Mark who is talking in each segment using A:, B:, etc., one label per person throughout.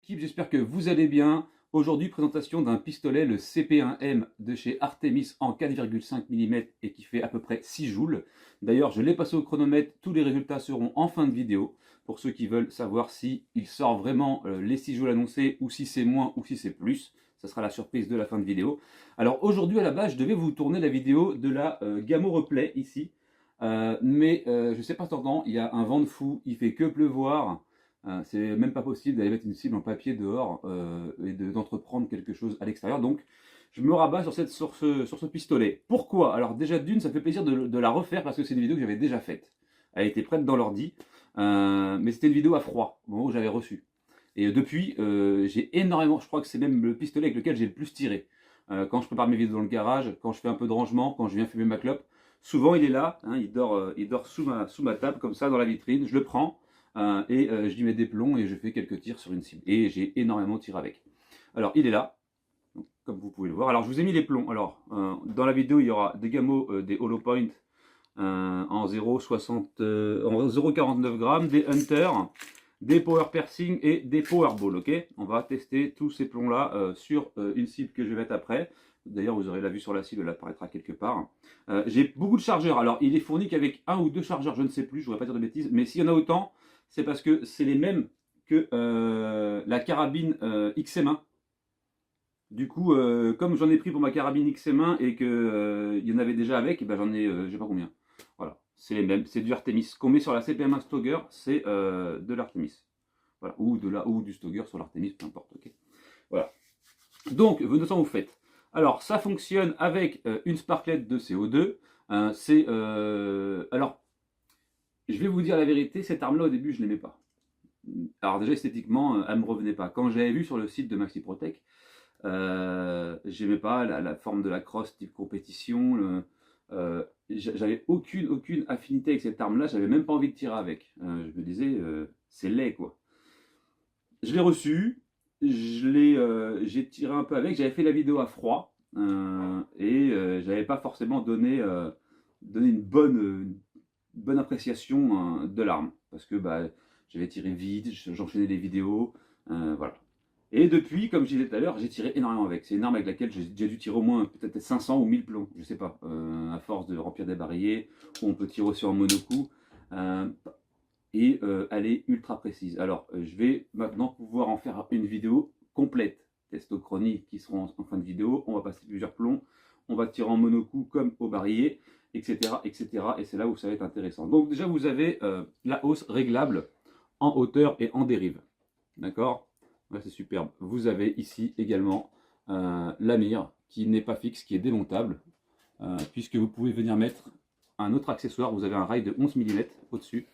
A: J'espère que vous allez bien. Aujourd'hui, présentation d'un pistolet, le CP1M de chez Artemis en 4,5 mm et qui fait à peu près 6 joules. D'ailleurs, je l'ai passé au chronomètre, tous les résultats seront en fin de vidéo pour ceux qui veulent savoir si il sort vraiment les 6 joules annoncés ou si c'est moins ou si c'est plus. Ça sera la surprise de la fin de vidéo. Alors aujourd'hui, à la base, je devais vous tourner la vidéo de la Gamo Replay ici. Mais je ne sais pas attendant, il y a un vent de fou, il fait que pleuvoir. C'est même pas possible d'aller mettre une cible en papier dehors et d'entreprendre quelque chose à l'extérieur. Donc, je me rabats sur ce pistolet. Pourquoi? Alors, déjà, d'une, ça fait plaisir de la refaire parce que c'est une vidéo que j'avais déjà faite. Elle était prête dans l'ordi, mais c'était une vidéo à froid, au moment où j'avais reçu. Et depuis, j'ai énormément, je crois que c'est même le pistolet avec lequel j'ai le plus tiré. Quand je prépare mes vidéos dans le garage, quand je fais un peu de rangement, quand je viens fumer ma clope, souvent il est là, hein, il dort sous ma table, comme ça, dans la vitrine. Je le prends. Je lui mets des plombs et je fais quelques tirs sur une cible. Et j'ai énormément tiré avec. Alors, il est là, donc, comme vous pouvez le voir. Alors, je vous ai mis les plombs. Alors, dans la vidéo, il y aura des Gamo, des Hollow Point en 0,49 grammes, des Hunter, des Power Piercing et des Powerball. Ok, on va tester tous ces plombs-là sur une cible que je vais mettre après. D'ailleurs, vous aurez la vue sur la cible, elle apparaîtra quelque part. J'ai beaucoup de chargeurs. Alors, il est fourni qu'avec un ou deux chargeurs, je ne sais plus, je ne voudrais pas dire de bêtises. Mais s'il y en a autant, c'est parce que c'est les mêmes que la carabine XM1. Du coup, comme j'en ai pris pour ma carabine XM1 et qu'il y en avait déjà avec, et ben j'en ai, je sais pas combien. Voilà, c'est les mêmes, c'est du Artemis. Ce qu'on met sur la CPM1 Stoger, c'est de l'Artemis. Voilà, ou du Stoger sur l'Artemis, peu importe. Ok. Voilà. Donc, vous vous faites. Alors, ça fonctionne avec une sparklette de CO2. Alors, je vais vous dire la vérité, cette arme-là, au début, je ne l'aimais pas. Alors déjà, esthétiquement, elle ne me revenait pas. Quand j'avais vu sur le site de Maxi Protec, j'aimais pas la forme de la crosse type compétition. J'avais aucune affinité avec cette arme-là. J'avais même pas envie de tirer avec. Je me disais, c'est laid, quoi. Je l'ai reçu. J'ai tiré un peu avec. J'avais fait la vidéo à froid. J'avais pas forcément donné une bonne appréciation de l'arme. Parce que bah, j'avais tiré vite, j'enchaînais les vidéos. Voilà. Et depuis, comme je disais tout à l'heure, j'ai tiré énormément avec. C'est une arme avec laquelle j'ai dû tirer au moins peut-être 500 ou 1000 plombs, je sais pas, à force de remplir des barilliers, ou on peut tirer aussi en monocoup, elle est ultra précise. Alors, je vais maintenant pouvoir en faire une vidéo complète, testochronie, qui seront en fin de vidéo. On va passer plusieurs plombs, on va tirer en monocoup comme au barillet, etc., etc. Et c'est là où ça va être intéressant. Donc déjà, vous avez la hausse réglable en hauteur et en dérive. D'accord? Ouais, c'est superbe. Vous avez ici également la mire qui n'est pas fixe, qui est démontable, puisque vous pouvez venir mettre un autre accessoire. Vous avez un rail de 11 mm au-dessus,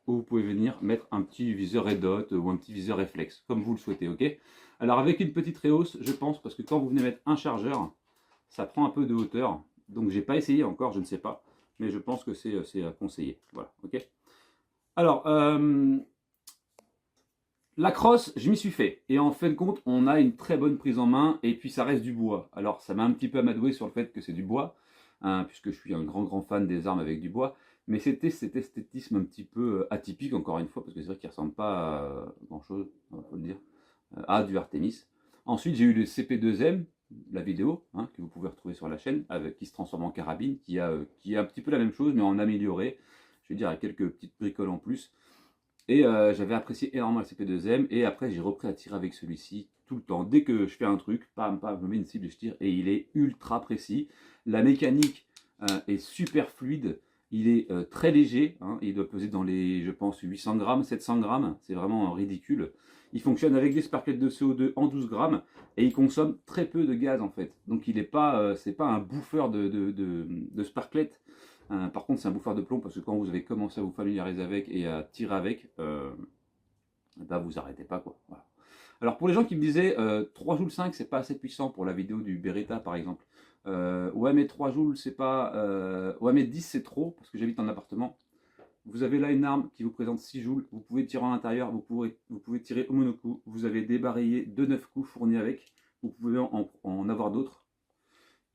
A: où vous pouvez venir mettre un petit viseur red dot ou un petit viseur réflexe, comme vous le souhaitez. Ok. Alors avec une petite réhausse, je pense, parce que quand vous venez mettre un chargeur, ça prend un peu de hauteur. Donc j'ai pas essayé encore, je ne sais pas, mais je pense que c'est conseillé. Voilà. Ok. Alors, la crosse, je m'y suis fait. Et en fin de compte, on a une très bonne prise en main. Et puis, ça reste du bois. Alors, ça m'a un petit peu amadoué sur le fait que c'est du bois. Hein, puisque je suis un grand fan des armes avec du bois. Mais c'était cet esthétisme un petit peu atypique, encore une fois, parce que c'est vrai qu'il ne ressemble pas à grand-chose, il faut le dire, à du Artemis. Ensuite, j'ai eu le CP2M, la vidéo, hein, que vous pouvez retrouver sur la chaîne, qui se transforme en carabine, qui est un petit peu la même chose, mais en amélioré. Je vais dire, avec quelques petites bricoles en plus. Et j'avais apprécié énormément le CP2M. Et après, j'ai repris à tirer avec celui-ci tout le temps. Dès que je fais un truc, pam, pam, je me mets une cible et je tire. Et il est ultra précis. La mécanique est super fluide. Il est très léger. Hein, il doit peser dans les, je pense, 800 grammes, 700 grammes. C'est vraiment ridicule. Il fonctionne avec des sparklettes de CO2 en 12 grammes. Et il consomme très peu de gaz en fait. Donc il n'est pas, c'est pas un bouffeur de sparklettes. Par contre, c'est un bouffeur de plomb parce que quand vous avez commencé à vous familiariser avec et à tirer avec, bah vous arrêtez pas quoi. Voilà. Alors pour les gens qui me disaient 3 joules 5 c'est pas assez puissant pour la vidéo du Beretta par exemple. Ouais mais 3 joules c'est pas. Ouais mais 10 c'est trop parce que j'habite en appartement. Vous avez là une arme qui vous présente 6 joules, vous pouvez tirer en intérieur, vous pouvez tirer au monocoup, vous avez des barilliers de 9 coups fournis avec, vous pouvez en avoir d'autres.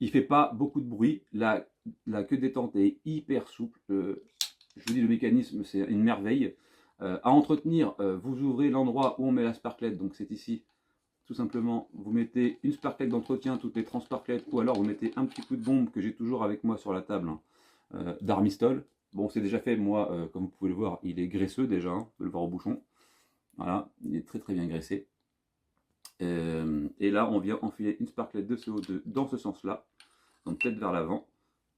A: Il fait pas beaucoup de bruit, la queue détente est hyper souple, je vous dis le mécanisme c'est une merveille. À entretenir, vous ouvrez l'endroit où on met la sparklette, donc c'est ici. Tout simplement, vous mettez une sparklette d'entretien toutes les 30 sparklettes, ou alors vous mettez un petit coup de bombe que j'ai toujours avec moi sur la table, hein, d'Armistol. Bon, c'est déjà fait, moi, comme vous pouvez le voir, il est graisseux déjà, hein, vous pouvez le voir au bouchon. Voilà, il est très très bien graissé. Et là, on vient enfiler une sparklette de CO2 dans ce sens-là, donc tête vers l'avant,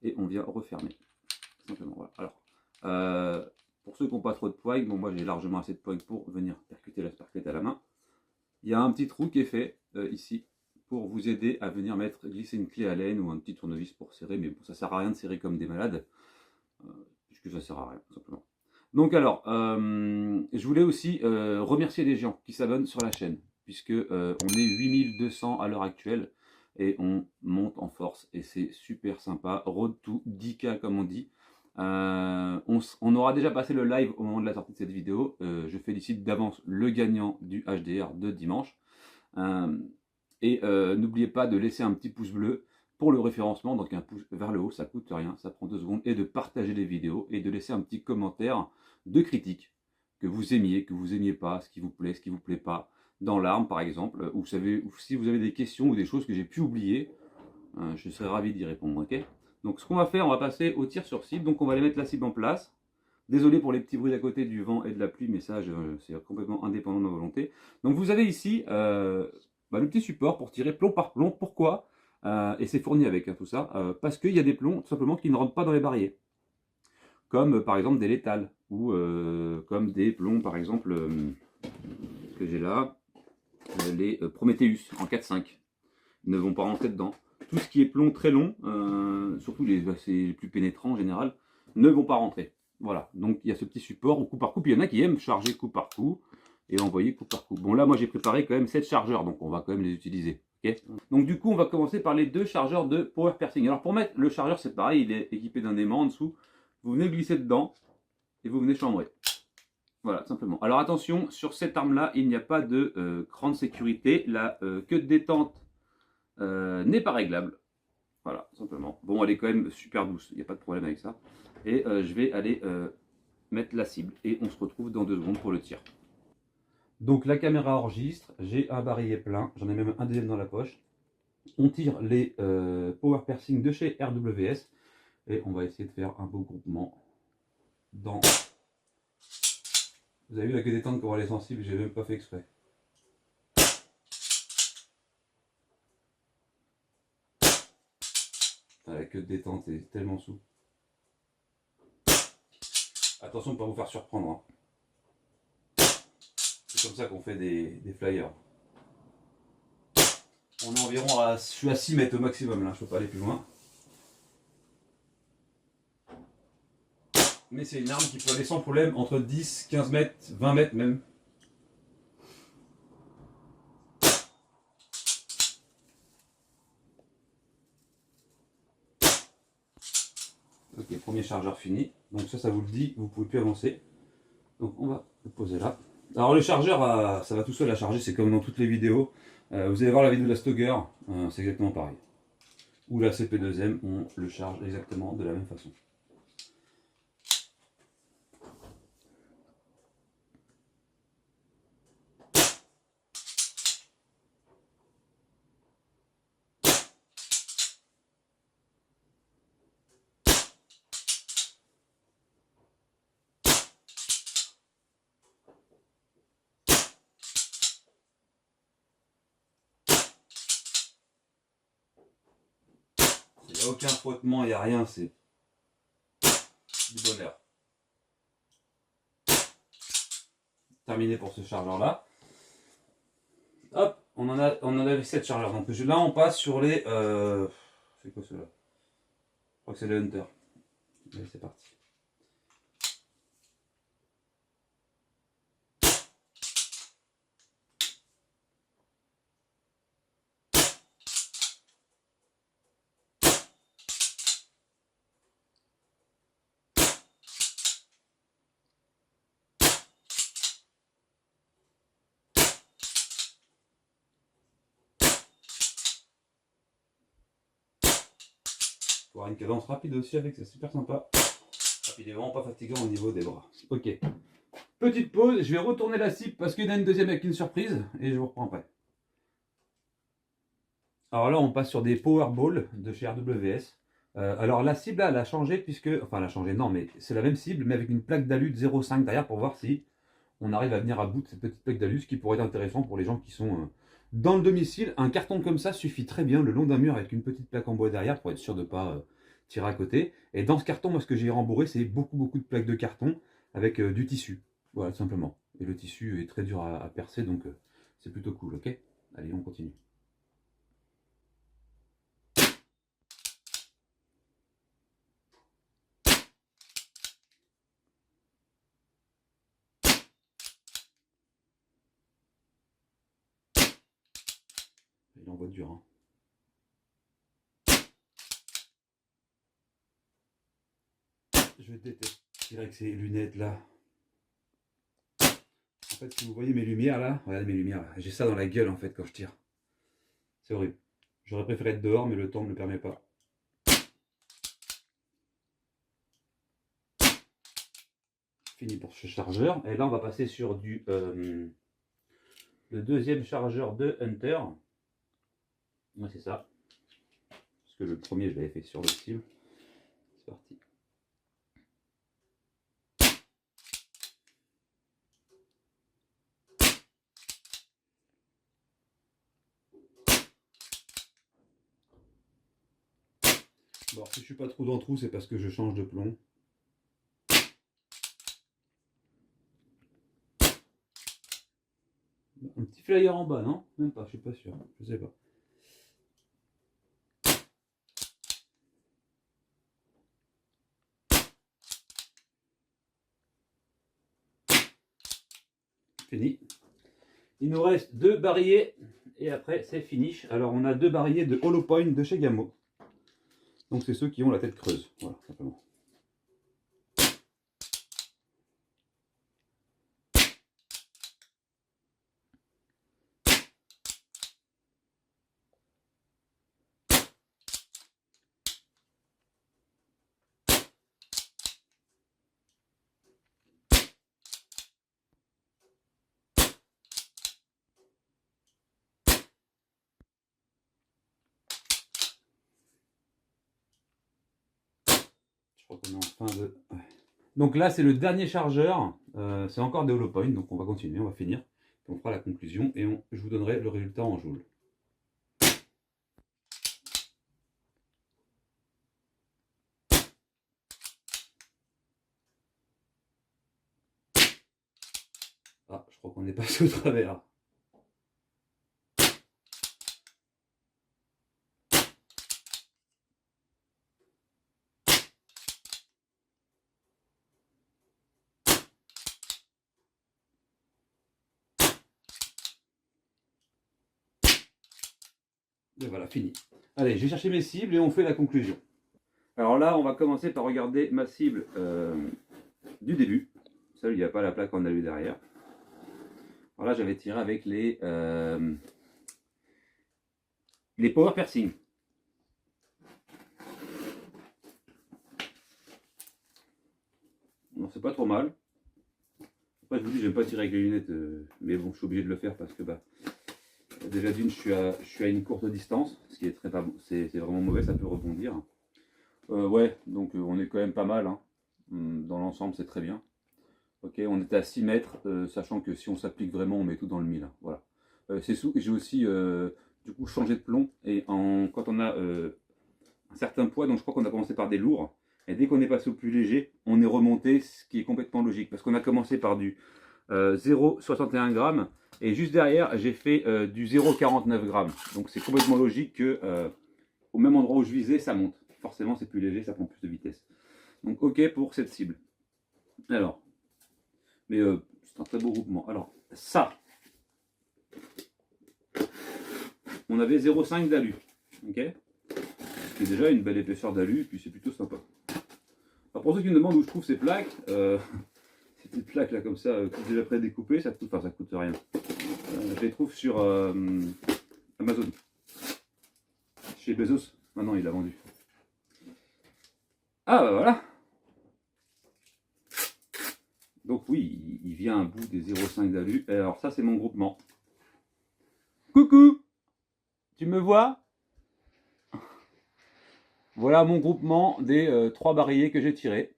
A: et on vient refermer. Simplement, voilà. Alors, pour ceux qui n'ont pas trop de poigne, bon, moi j'ai largement assez de poigne pour venir percuter la sparklette à la main. Il y a un petit trou qui est fait ici pour vous aider à venir glisser une clé à laine ou un petit tournevis pour serrer, mais bon, ça sert à rien de serrer comme des malades, puisque ça sert à rien, tout simplement. Donc alors, je voulais aussi remercier les gens qui s'abonnent sur la chaîne, puisque on est 8200 à l'heure actuelle, et on monte en force, et c'est super sympa. Road to 10K comme on dit. On aura déjà passé le live au moment de la sortie de cette vidéo. Je félicite d'avance le gagnant du HDR de dimanche. N'oubliez pas de laisser un petit pouce bleu pour le référencement, donc un pouce vers le haut, ça coûte rien, ça prend 2 secondes, et de partager les vidéos et de laisser un petit commentaire de critique, que vous aimiez pas, ce qui vous plaît pas, dans l'arme par exemple, ou si vous avez des questions ou des choses que j'ai pu oublier, je serais ravi d'y répondre, ok? Donc ce qu'on va faire, on va passer au tir sur cible, donc on va aller mettre la cible en place. Désolé pour les petits bruits d'à côté du vent et de la pluie, mais ça c'est complètement indépendant de ma volonté. Donc vous avez ici le petit support pour tirer plomb par plomb. Pourquoi? Et c'est fourni avec tout ça, parce qu'il y a des plombs tout simplement qui ne rentrent pas dans les barillet. Comme par exemple des létales, ou comme des plombs par exemple, que j'ai là, les Prometheus en 4-5, ne vont pas rentrer dedans. Tout ce qui est plomb très long, surtout les plus pénétrants en général, ne vont pas rentrer. Voilà, donc il y a ce petit support au coup par coup, puis il y en a qui aiment charger coup par coup et envoyer coup par coup. Bon là, moi j'ai préparé quand même 7 chargeurs, donc on va quand même les utiliser. Okay, donc du coup, on va commencer par les 2 chargeurs de power piercing. Alors pour mettre le chargeur, c'est pareil, il est équipé d'un aimant en dessous. Vous venez glisser dedans et vous venez chambrer. Voilà, simplement. Alors attention, sur cette arme-là, il n'y a pas de cran de sécurité. La queue de détente n'est pas réglable. Voilà, simplement. Bon, elle est quand même super douce, il n'y a pas de problème avec ça. Et je vais aller mettre la cible et on se retrouve dans 2 secondes pour le tir. Donc la caméra enregistre, j'ai un barillet plein, j'en ai même un deuxième dans la poche. On tire les power piercing de chez RWS et on va essayer de faire un beau groupement dans... Vous avez vu la queue détente comment elle est sensible, j'ai même pas fait exprès. La queue de détente est tellement souple. Attention de ne pas vous faire surprendre. Hein. C'est comme ça qu'on fait des flyers. On est environ à... Je suis à 6 mètres au maximum là, je ne peux pas aller plus loin. Mais c'est une arme qui peut aller sans problème entre 10, 15 mètres, 20 mètres même. Ok, premier chargeur fini. Donc ça vous le dit, vous pouvez plus avancer. Donc on va le poser là. Alors le chargeur, ça va tout seul à charger, c'est comme dans toutes les vidéos. Vous allez voir la vidéo de la Stoger, c'est exactement pareil. Ou la CP2M, on le charge exactement de la même façon. Il n'y a aucun frottement, il n'y a rien, c'est du bonheur. Terminé pour ce chargeur là. Hop, on en avait 7 chargeurs. Donc là on passe sur les... c'est quoi ceux-là? Je crois que c'est le Hunter. Allez, c'est parti. Pour avoir une cadence rapide aussi avec, c'est super sympa. Il est vraiment pas fatigant au niveau des bras. Ok. Petite pause, je vais retourner la cible parce qu'il y en a une deuxième avec une surprise et je vous reprends après. Alors là, on passe sur des Powerball de chez RWS. Alors la cible là, elle a changé puisque, enfin elle a changé, non, mais c'est la même cible, mais avec une plaque d'alu de 0,5 derrière pour voir si on arrive à venir à bout de cette petite plaque d'alu, ce qui pourrait être intéressant pour les gens qui sont dans le domicile. Un carton comme ça suffit très bien le long d'un mur avec une petite plaque en bois derrière pour être sûr de ne pas tirer à côté. Et dans ce carton, moi ce que j'ai rembourré, c'est beaucoup de plaques de carton avec du tissu. Voilà, tout simplement. Et le tissu est très dur à percer, donc c'est plutôt cool, ok? Allez, on continue. Il envoie dur, hein. Je déteste tirer avec ces lunettes là. En fait, si vous voyez mes lumières là, regardez mes lumières là, j'ai ça dans la gueule en fait quand je tire. C'est horrible. J'aurais préféré être dehors, mais le temps ne me le permet pas. Fini pour ce chargeur. Et là, on va passer sur le deuxième chargeur de Hunter. Ouais, c'est ça. Parce que le premier, je l'avais fait sur le cible. C'est parti. Bon, si je suis pas trop dans le trou, c'est parce que je change de plomb. Un petit flyer en bas, non? Même pas, je suis pas sûr. Je sais pas. Fini. Il nous reste 2 barillet et après c'est finish. Alors on a 2 barillet de Hollow Point de chez Gamo. Donc c'est ceux qui ont la tête creuse. Voilà, simplement. Je crois qu'on est en fin de... Ouais. Donc là c'est le dernier chargeur. C'est encore des Hollow Point, donc on va continuer, on va finir. On fera la conclusion et je vous donnerai le résultat en joule. Ah, je crois qu'on est passé au travers. Et voilà, fini. Allez, je vais chercher mes cibles et on fait la conclusion. Alors là, on va commencer par regarder ma cible du début. Celle, il n'y a pas la plaque en alu derrière. Alors là, j'avais tiré avec les Power Piercing. Non, c'est pas trop mal. Après, je vous dis, j'aime pas tirer avec les lunettes, mais bon, je suis obligé de le faire parce que déjà d'une, je suis à une courte distance, ce qui est très pas bon. C'est vraiment mauvais, ça peut rebondir. Ouais, donc on est quand même pas mal, hein. Dans l'ensemble, c'est très bien. Ok, on était à 6 mètres, sachant que si on s'applique vraiment, on met tout dans le mille, hein. Voilà. J'ai aussi du coup changé de plomb et quand on a un certain poids, donc je crois qu'on a commencé par des lourds, et dès qu'on est passé au plus léger, on est remonté, ce qui est complètement logique, parce qu'on a commencé par du 0,61 g, et juste derrière, j'ai fait du 0,49 g. Donc c'est complètement logique que au même endroit où je visais, ça monte. Forcément, c'est plus léger, ça prend plus de vitesse. Donc ok pour cette cible. Alors, mais c'est un très beau groupement. Alors, ça, on avait 0,5 d'alu, ok? C'est déjà une belle épaisseur d'alu, et puis c'est plutôt sympa. Alors pour ceux qui me demandent où je trouve ces plaques, ces petites plaques là comme ça, toutes déjà prédécoupées, ça coûte rien. Je les trouve sur Amazon. Chez Bezos, maintenant il a vendu. Ah bah voilà. Donc oui, il vient à bout des 0,5 d'alu. Alors ça, c'est mon groupement. Coucou! Tu me vois? Voilà mon groupement des 3 barillet que j'ai tiré.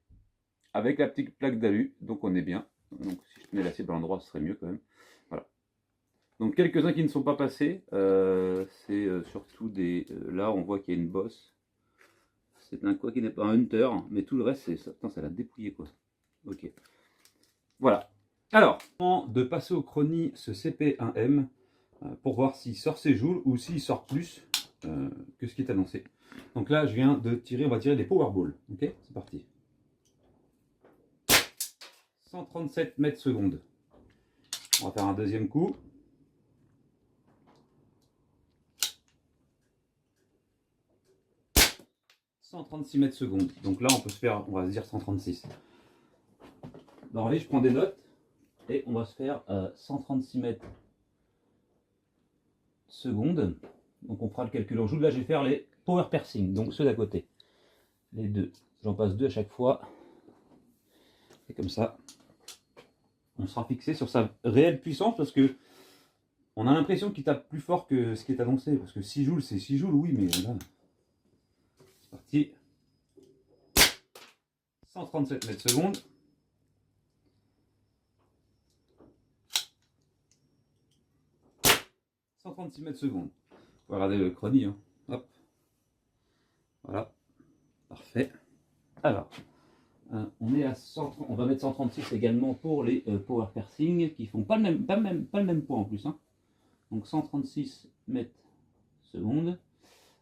A: Avec la petite plaque d'alu. Donc on est bien. Donc si je tenais la cible à l'endroit, ce serait mieux quand même. Voilà. Donc quelques-uns qui ne sont pas passés. C'est surtout des... là, on voit qu'il y a une bosse. C'est un quoi qui n'est pas un hunter. Mais tout le reste, c'est ça. Putain, ça l'a dépouillé quoi. Ok. Voilà. Alors, avant de passer au chrony ce CP1M, pour voir s'il sort ses joules ou s'il sort plus que ce qui est annoncé. Donc là, je viens de tirer, on va tirer des Powerballs. Ok, c'est parti. 137 mètres secondes. On va faire un deuxième coup. « 136 mètres secondes. Donc là, on peut se faire, on va se dire 136. Alors allez, je prends des notes et on va se faire 136 mètres secondes. Donc on fera le calcul en joule. Là, je vais faire les power piercing, donc ceux d'à côté. Les deux. J'en passe 2 à chaque fois. Et comme ça, on sera fixé sur sa réelle puissance parce que on a l'impression qu'il tape plus fort que ce qui est annoncé. Parce que 6 joules, c'est 6 joules, oui, mais là, c'est parti. 137 mètres secondes. « 136 mètres secondes. On va regarder le chrony. Hein. Hop. Voilà. Parfait. Alors, on est à 130, on va mettre 136 également pour les power piercing qui font pas le même poids en plus. Hein. Donc 136 mètres secondes.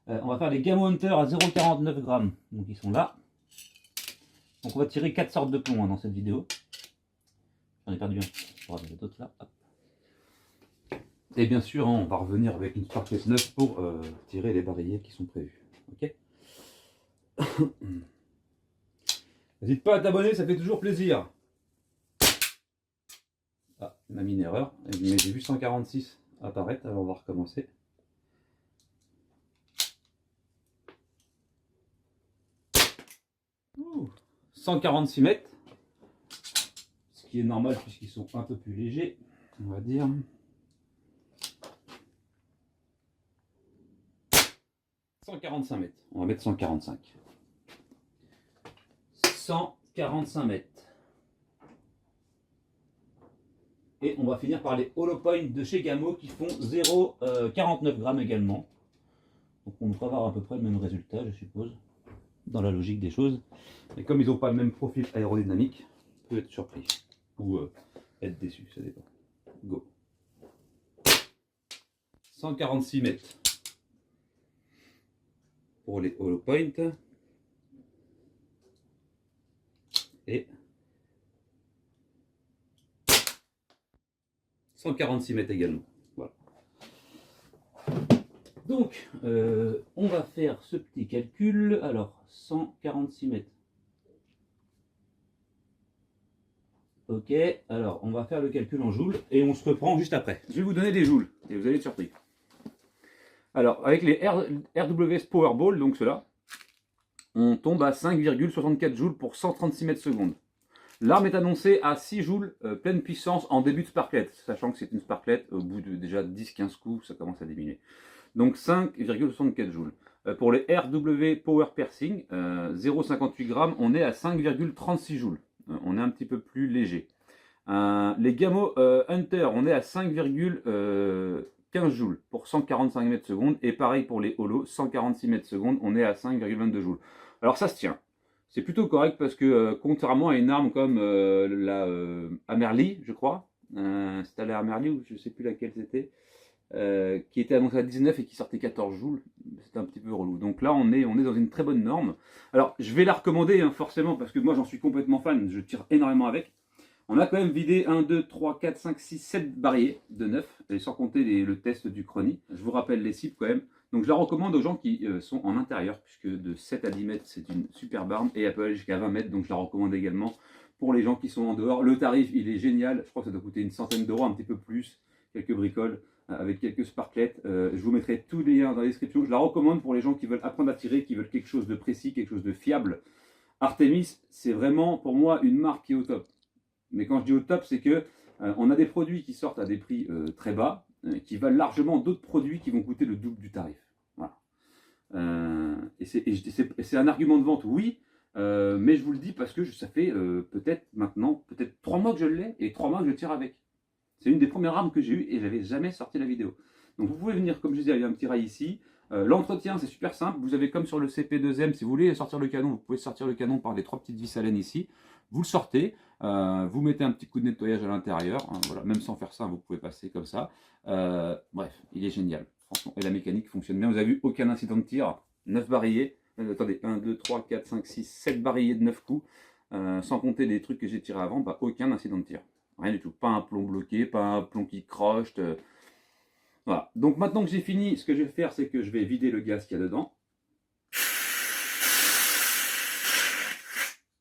A: On va faire les Gamo Hunter à 0,49 grammes. Donc ils sont là. Donc on va tirer 4 sortes de plomb hein, dans cette vidéo. J'en ai perdu un. On va d'autres là. Hop. Et bien sûr, hein, on va revenir avec une Sparkless 9 pour tirer les barillet qui sont prévus. Ok. N'hésite pas à t'abonner, ça fait toujours plaisir. Ah, il m'a mis une erreur, mais j'ai vu 146 apparaître, alors on va recommencer. Ouh, 146 mètres, ce qui est normal puisqu'ils sont un peu plus légers, on va dire. 145 mètres, on va mettre 145. 145 mètres. Et on va finir par les Hollow Point de chez Gamo qui font 0,49 grammes également. Donc on devrait avoir à peu près le même résultat, je suppose, dans la logique des choses. Et comme ils n'ont pas le même profil aérodynamique, on peut être surpris ou être déçu, ça dépend. Go. 146 mètres pour les Hollow Point. Et 146 mètres également. Voilà. Donc, on va faire ce petit calcul. Alors, 146 mètres. Ok, alors on va faire le calcul en joules et on se reprend juste après. Je vais vous donner des joules et vous allez être surpris. Alors, avec les RWS Powerball, donc ceux-là, on tombe à 5,64 joules pour 136 mètres secondes. L'arme est annoncée à 6 joules pleine puissance en début de sparklet, sachant que c'est une sparklet, au bout de déjà 10-15 coups, ça commence à diminuer. Donc 5,64 joules. Pour les RW Power Piercing, 0,58 grammes, on est à 5,36 joules. On est un petit peu plus léger. Les Gamo Hunter, on est à 5,15 joules pour 145 mètres secondes. Et pareil pour les Holo, 146 mètres secondes, on est à 5,22 joules. Alors ça se tient. C'est plutôt correct parce que contrairement à une arme comme la Amerly, je crois, c'était la Amerly ou je ne sais plus laquelle c'était, qui était annoncée à 19 et qui sortait 14 joules, c'était un petit peu relou. Donc là on est dans une très bonne norme. Alors je vais la recommander hein, forcément parce que moi j'en suis complètement fan, je tire énormément avec. On a quand même vidé 1, 2, 3, 4, 5, 6, 7 barillet de 9, et sans compter le test du chrony. Je vous rappelle les cibles quand même. Donc je la recommande aux gens qui sont en intérieur, puisque de 7 à 10 mètres c'est une superbe arme, et elle peut aller jusqu'à 20 mètres, donc je la recommande également pour les gens qui sont en dehors. Le tarif il est génial, je crois que ça doit coûter une centaine d'euros, un petit peu plus, quelques bricoles, avec quelques sparklettes. Je vous mettrai tous les liens dans la description. Je la recommande pour les gens qui veulent apprendre à tirer, qui veulent quelque chose de précis, quelque chose de fiable. Artemis, c'est vraiment pour moi une marque qui est au top. Mais quand je dis au top, c'est que on a des produits qui sortent à des prix très bas, qui valent largement d'autres produits qui vont coûter le double du tarif. Voilà. Et c'est un argument de vente, oui, mais je vous le dis parce que ça fait peut-être maintenant, peut-être 3 mois que je l'ai et 3 mois que je tire avec. C'est une des premières armes que j'ai eues et j'avais jamais sorti la vidéo. Donc vous pouvez venir, comme je disais, il y a un petit rail ici. L'entretien, c'est super simple. Vous avez comme sur le CP2M, si vous voulez sortir le canon, vous pouvez sortir le canon par les 3 petites vis à laine ici. Vous le sortez, vous mettez un petit coup de nettoyage à l'intérieur. Hein, voilà. Même sans faire ça, vous pouvez passer comme ça. Bref, il est génial. Franchement. Et la mécanique fonctionne bien. Vous avez vu, aucun incident de tir. 9 barillet. Attendez, 1, 2, 3, 4, 5, 6, 7 barillet de 9 coups. Sans compter les trucs que j'ai tirés avant, bah, aucun incident de tir. Rien du tout. Pas un plomb bloqué, pas un plomb qui croche. Voilà. Donc maintenant que j'ai fini, ce que je vais faire, c'est que je vais vider le gaz qu'il y a dedans.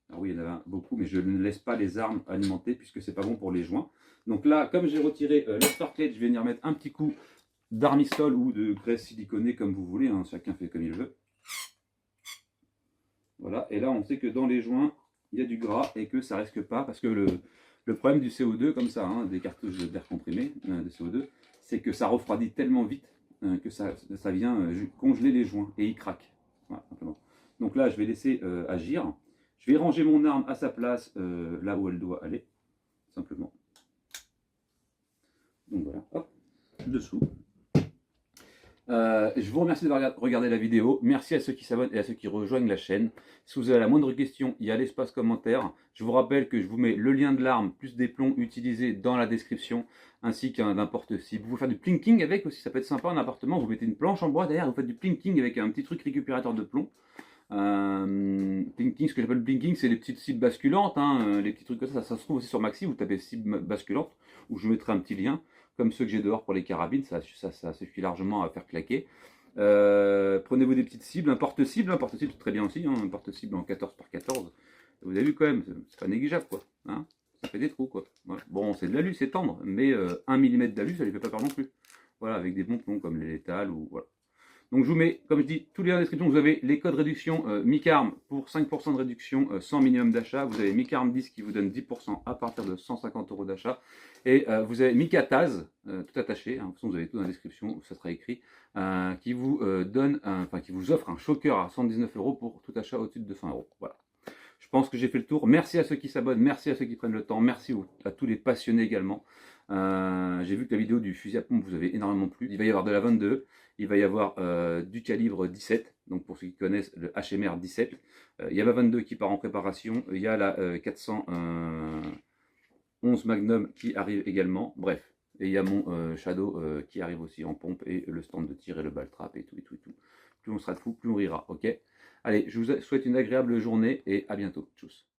A: Alors oui, il y en avait beaucoup, mais je ne laisse pas les armes alimenter puisque c'est pas bon pour les joints. Donc là, comme j'ai retiré la sparklette, je vais venir mettre un petit coup d'armistol ou de graisse siliconée comme vous voulez. Hein, chacun fait comme il veut. Voilà. Et là, on sait que dans les joints, il y a du gras et que ça risque pas parce que le problème du CO2, comme ça, hein, des cartouches d'air comprimé, de CO2, c'est que ça refroidit tellement vite que ça vient congeler les joints et ils craquent. Voilà, simplement. Donc là, je vais laisser agir. Je vais ranger mon arme à sa place, là où elle doit aller, simplement. Donc voilà, hop, dessous. Je vous remercie de regarder la vidéo. Merci à ceux qui s'abonnent et à ceux qui rejoignent la chaîne. Si vous avez la moindre question, il y a l'espace commentaire. Je vous rappelle que je vous mets le lien de l'arme plus des plombs utilisés dans la description, ainsi qu'un porte-cible. Vous pouvez faire du plinking avec aussi, ça peut être sympa en appartement. Vous mettez une planche en bois derrière, vous faites du plinking avec un petit truc récupérateur de plomb. Plinking, ce que j'appelle plinking, c'est les petites cibles basculantes, hein, les petits trucs comme ça se trouve aussi sur Maxi, vous tapez cibles basculantes, où je vous mettrai un petit lien, comme ceux que j'ai dehors pour les carabines, ça suffit largement à faire claquer. Prenez-vous des petites cibles, un porte-cible c'est très bien aussi, hein, un porte-cible en 14 par 14, vous avez vu quand même, c'est pas négligeable quoi, hein, ça fait des trous quoi. Voilà. Bon, c'est de l'alu, c'est tendre, mais 1 mm d'alu, ça ne les fait pas peur non plus. Voilà, avec des bons plombs comme les létales ou voilà. Donc je vous mets, comme je dis, tous les liens en description. Vous avez les codes réduction Micarm pour 5% de réduction sans minimum d'achat. Vous avez Micarm 10 qui vous donne 10% à partir de 150 € d'achat. Et vous avez Micataz, tout attaché, hein, de toute façon vous avez tout dans la description où ça sera écrit, qui vous qui vous offre un choker à 119 € pour tout achat au-dessus de 200 €. Voilà. Je pense que j'ai fait le tour. Merci à ceux qui s'abonnent, merci à ceux qui prennent le temps, merci à tous les passionnés également. J'ai vu que la vidéo du fusil à pompe vous avait énormément plu. Il va y avoir de la 22, il va y avoir du calibre 17, donc pour ceux qui connaissent le HMR 17. Il y a la 22 qui part en préparation, il y a la 411 Magnum qui arrive également, bref. Et il y a mon Shadow qui arrive aussi en pompe, et le stand de tir et le ball trap et tout, et tout, et tout. Plus on sera de fou, plus on rira, ok? Allez, je vous souhaite une agréable journée et à bientôt. Tchuss.